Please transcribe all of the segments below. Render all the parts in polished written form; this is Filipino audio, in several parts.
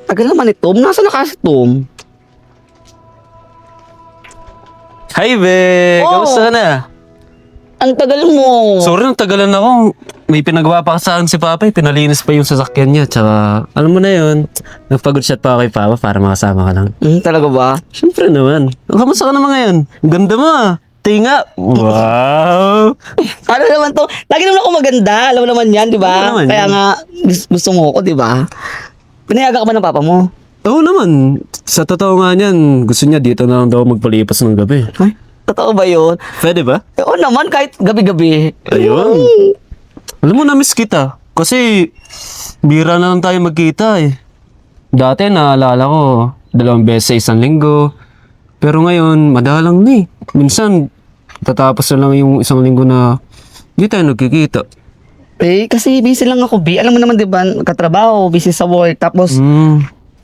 Tagal naman ni Tom. Nasaan na kasi Tom? Hi, be! Oh. Kamusta ka na? Ang tagal mo. Sorry, ang tagalan ako. May pinagawa pa sa akin si Papa. Pinalinis pa yung sasakyan niya. Tsaka, alam mo na yun, nagpag-good shot pa ako kay Papa para makasama ka lang. Talaga ba? Siyempre naman. Kamusta ka naman ngayon? Ang ganda mo ah. Tinga. Wow! Ano naman to? Lagi naman ako maganda. Alam mo naman yan, di ba? Oo naman Kaya yan. nga, gusto mo ako, di ba? Pinayagan ka ba ng papa mo? Oo naman. Sa totoo nga niyan, gusto niya dito na lang daw magpalipas ng gabi. Ay, totoo ba yun? Pwede ba? Oo naman, kahit gabi-gabi. Ayun. Alam mo, na-miss kita. Kasi, bira na lang tayo magkita eh. Dati, naalala ko, 2 beses sa isang linggo. Pero ngayon, madalang na eh. Minsan, tatapos na lang yung isang linggo na hindi tayo nagkikita. Eh, kasi busy lang ako, B. Alam mo naman, di ba, katrabaho, busy sa work. Tapos,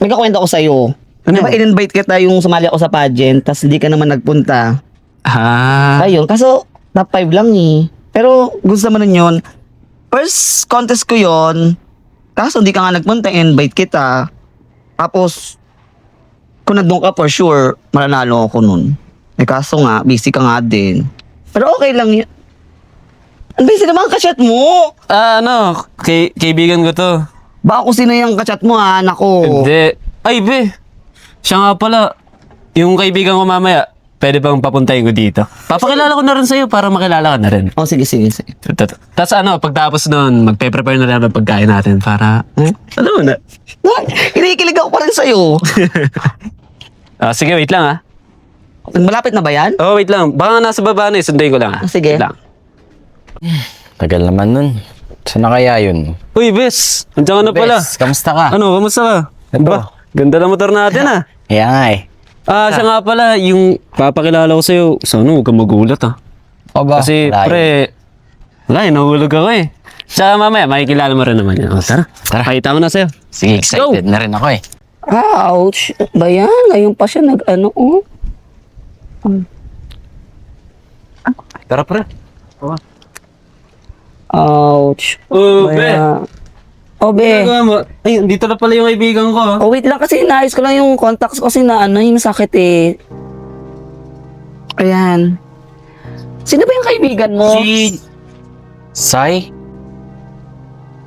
may kakwento ko sa'yo. Ano? Di ba, in-invite kita yung sumali ako sa pageant, tapos hindi ka naman nagpunta. Ayun, kaso, top 5 lang eh. Pero, gusto naman nun yun. First contest ko yon. Kaso, hindi ka nga nagpunta, invite kita. Tapos, kung nandun ka for sure, mananalo ako nun. Eh, kaso nga, busy ka nga din. Pero okay lang yun. Ang busy naman ang kachat mo. Kaibigan ko to. Baka kung sino yung kachat mo ha, nako. Hindi. Ay, be. Siya nga pala. Yung kaibigan ko mamaya, pwede bang papuntahin ko dito? Papakilala ko na rin sa'yo para makilala ka na rin. Oh, sige. Tapos pagtapos nun, magpe-prepare na rin ng pagkain natin para, alam mo na. Kinikilig ako pa rin sa'yo. Sige, wait lang Malapit na ba yan? Oh, wait lang. Baka nasa baba na eh. Sundayin ko lang Sige. Wait lang. Tagal naman nun. Saan na kaya yun? Uy, Bes. Andiyan ka na pala. Bes, kamusta ka? Ano, kamusta ka? Ito. Ba, ganda ng motor natin Kaya nga eh. Siya nga pala, yung papakilala ko sa'yo. Sana huwag kang magulat O ba? Kasi, Wala yun. pre, wala eh, nahulog ako eh. Tsaka mamaya, makikilala mo rin naman yan. Tara, pakita ko na sa'yo. Sige, excited na rin ako eh. Ouch. Ba yan? Ngayon pa siya nag-ano, oh. Tara, pre. Ouch. Oh, Ba be. yan? Oh, be. Ginagawa mo. Ay, dito na pala yung kaibigan ko. Oh, wait lang kasi naayos ko lang yung contacts ko kasi na ano, yung sakit eh. Ayan. Sino ba yung kaibigan mo? Sai?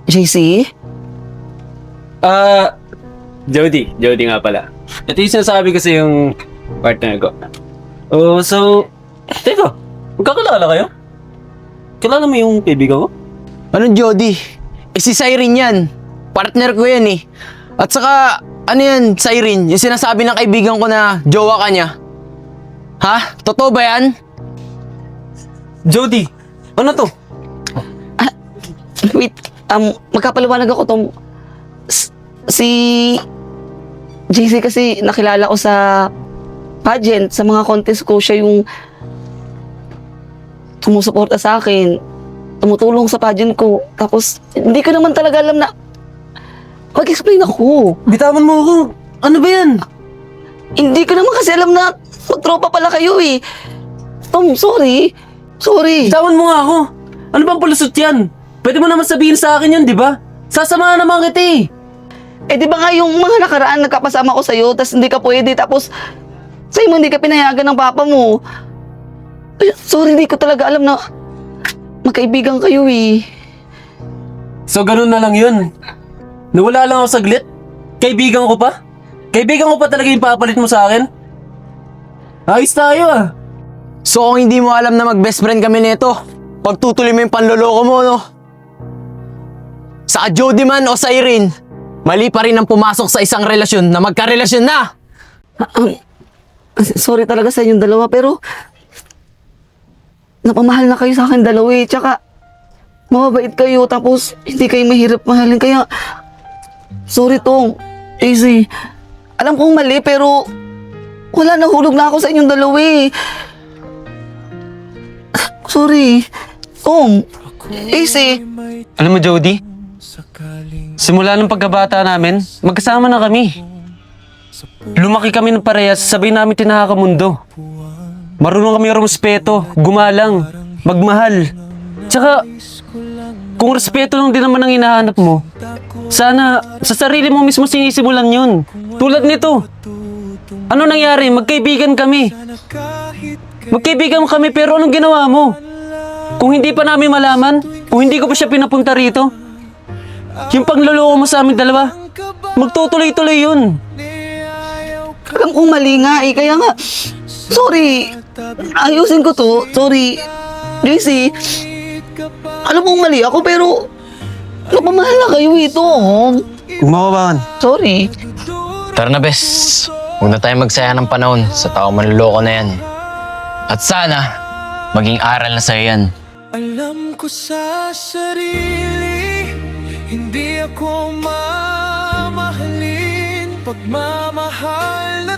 JC? Jody nga pala. Ito yung sinasabi kasi yung partner ko. Oh, so, teka, magkakilala kayo? Kilala mo yung kaibigan ko? Anong Jody? Eh si Siren yan. Partner ko yan eh. At saka, ano yan, Siren? Yung sinasabi ng kaibigan ko na jowa ka niya. Ha? Totoo ba yan? Jody, ano to? Wait, magkapaliwanag ako tong... Si... JC kasi nakilala ko sa pageant, sa mga contest ko, siya yung sumusuporta sa akin, tumutulong sa pageant ko. Tapos, hindi ko naman talaga alam na mag-explain ako. Bitawan mo ako. Ano ba yan? Hindi ko naman kasi alam na magtropa pala kayo eh. Tom, sorry. Sorry. Bitawan mo nga ako. Ano bang palusot yan? Pwede mo naman sabihin sa akin yan, di ba? Sasamahan naman kita eh. Eh di ba nga yung mga nakaraan nagkapasama ko sa'yo, tapos hindi ka pwede, tapos sa'yo mo hindi ka pinayagan ng papa mo. Ay, sorry, hindi ko talaga alam na magkaibigan kayo eh. So, ganun na lang yun. Nawala lang ako saglit. Kaibigan ko pa? Kaibigan ko pa talaga yung papalit mo sa akin? Ayos tayo So kung hindi mo alam na mag-best friend kami nito, pagtutuloy mo yung panloloko mo, no? Sa Jody man o Siren, mali pa rin ang pumasok sa isang relasyon na magkarelasyon na! Sorry talaga sa inyong dalawa, pero napamahal na kayo sa akin dalawa eh. Tsaka, mababait kayo, tapos hindi kayo mahirap mahalin. Kaya, sorry Tom, easy. Alam kong mali, pero wala, nahulog na ako sa inyong dalawa eh. Sorry. Tom, easy. Alam mo, Jody, simula ng pagkabata namin, magkasama na kami. Lumaki kami ng parehas, sabay namin tinakakamundo. Marunong kami rumespeto, gumalang, magmahal. Tsaka, kung respeto lang din naman ang hinahanap mo, sana sa sarili mo mismo sinisimulan yun. Tulad nito. Ano nangyari? Magkaibigan kami. Magkaibigan kami pero anong ginawa mo? Kung hindi pa namin malaman, kung hindi ko pa siya pinapunta rito, yung pangloloko mo sa amin dalawa, magtutuloy-tuloy yun. Alam kong mali nga eh, kaya nga, sorry, ayusin ko to, sorry. JC, alam kong mali ako pero, napamahal na kayo ito. Umawaban. Sorry. Tara na, bes. Huwag na tayo magsaya ng panahon sa tao manloloko na yan. At sana, maging aral na sa'yo yan. Alam ko sa sarili, hindi ako mamahalin. Pagmamahal na